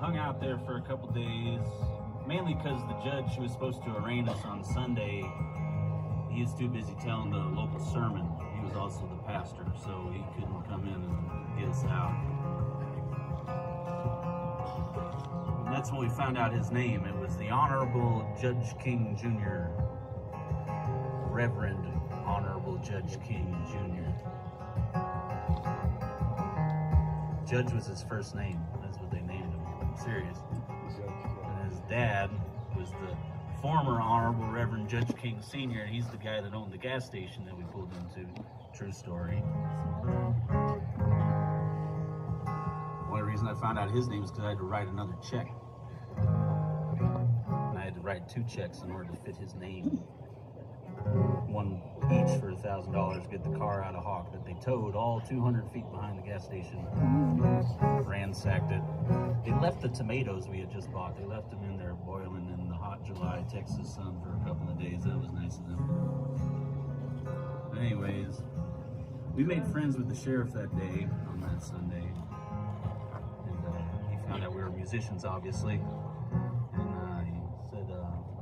hung out there for a couple days, mainly because the judge who was supposed to arraign us on Sunday, he was too busy telling the local sermon. He was also the pastor, so he couldn't come in and get us out. And that's when we found out his name. It was the Honorable Judge King Jr. Reverend Honorable Judge King Jr. Judge was his first name. That's what they named him. I'm serious. And his dad was the former Honorable Reverend Judge King Sr. And he's the guy that owned the gas station that we pulled into. True story. The only reason I found out his name is because I had to write another check. And I had to write 2 checks in order to fit his name. One each for $1,000 to get the car out of Hawk that they towed all 200 feet behind the gas station. Ransacked it. They left the tomatoes we had just bought. They left them in there boiling in the hot July Texas sun for a couple of days. That was nice of them. But anyways, we made friends with the sheriff that day on that Sunday. And he found out we were musicians, obviously. And he said,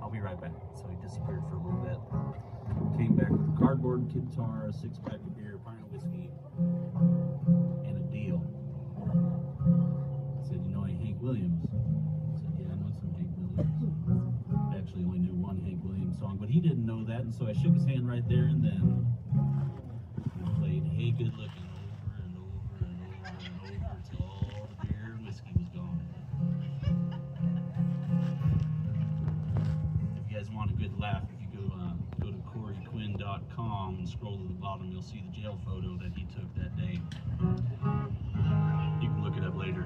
I'll be right back. So he disappeared for a little bit. Came back with a cardboard guitar, a 6-pack of beer, a pint of whiskey, and a deal. I said, you know any Hank Williams? I said, yeah, I know some Hank Williams. I actually only knew one Hank Williams song, but he didn't know that, and so I shook his hand right there and then. We played Hey Good Looking over and over and over and over until all the beer and whiskey was gone. If you guys want a good laugh, if you go to KoryQuinn.com and scroll to the bottom, you'll see the jail photo that he took that day. You can look it up later.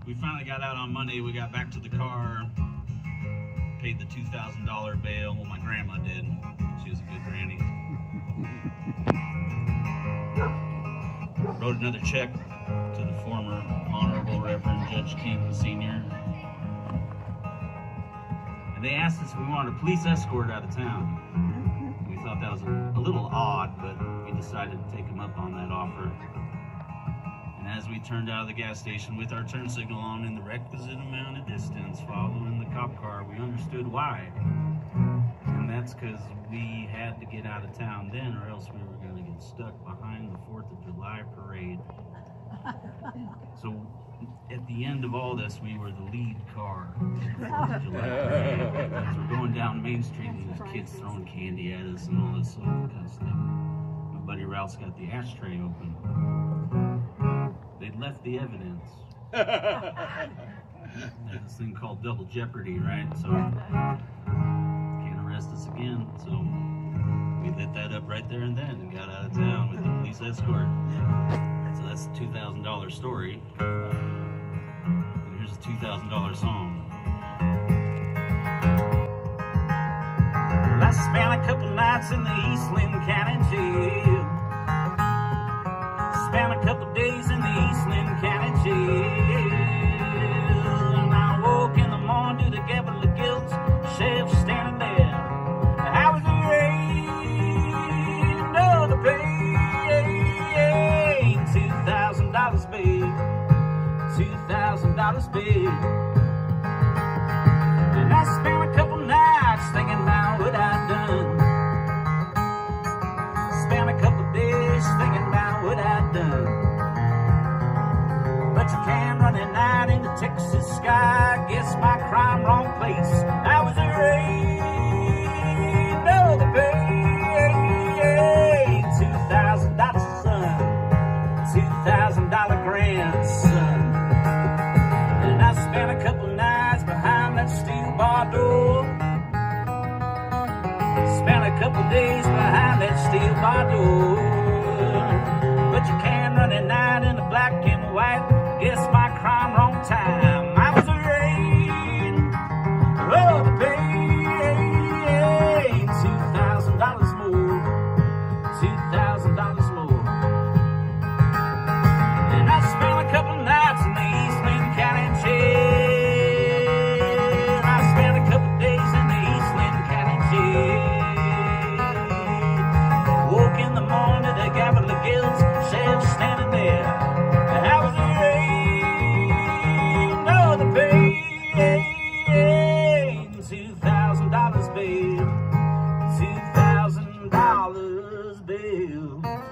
We finally got out on Monday. We got back to the car, paid the $2,000 bail. Well, my grandma did. She was a good granny. Wrote another check to the former Honorable Reverend Judge King Sr. And they asked us if we wanted a police escort out of town. We thought that was a little odd, but we decided to take them up on that offer. And as we turned out of the gas station with our turn signal on in the requisite amount of distance following the cop car, we understood why. And that's because we had to get out of town then, or else we were going to get stuck behind the 4th of July parade. So at the end of all this, we were the lead car in the 4th of July parade. As we're going down Main Street, and there's kids throwing candy at us and all this kind of stuff. My buddy Ralph's got the ashtray open. They'd left the evidence. There's this thing called double jeopardy, right? So can't arrest us again. So we lit that up right there and then and got out of town with the police escort. So that's a $2,000 story. And here's a $2,000 song. Well, I spent a couple nights in the Eastland County jail. Spent a couple days in the Eastland County jail. And I woke in the morning to the gavel of guilt. Sheriff standing there. I was arraigned on the pay. $2,000 babe. $2,000 babe. And I spent a couple nights thinking about what I'd done. Spent a couple days thinking about what I'd done. But you can't run at night in the Texas sky. Guess my crime wrong place. I was arraigned on the bay. $2,000 son. $2,000 grandson. And I spent a couple nights behind that steel bar door. Spent a couple days behind that steel bar door. But you can't run at night in the black and white. Guess my crime wrong time. I was arraigned. Oh, the pay. $2,000 more. $2,000 more. And I spent a couple nights in the Eastland County jail. I spent a couple days in the Eastland County jail. Woke in the morning, the gavel of guilt, sheriff standing there. bill.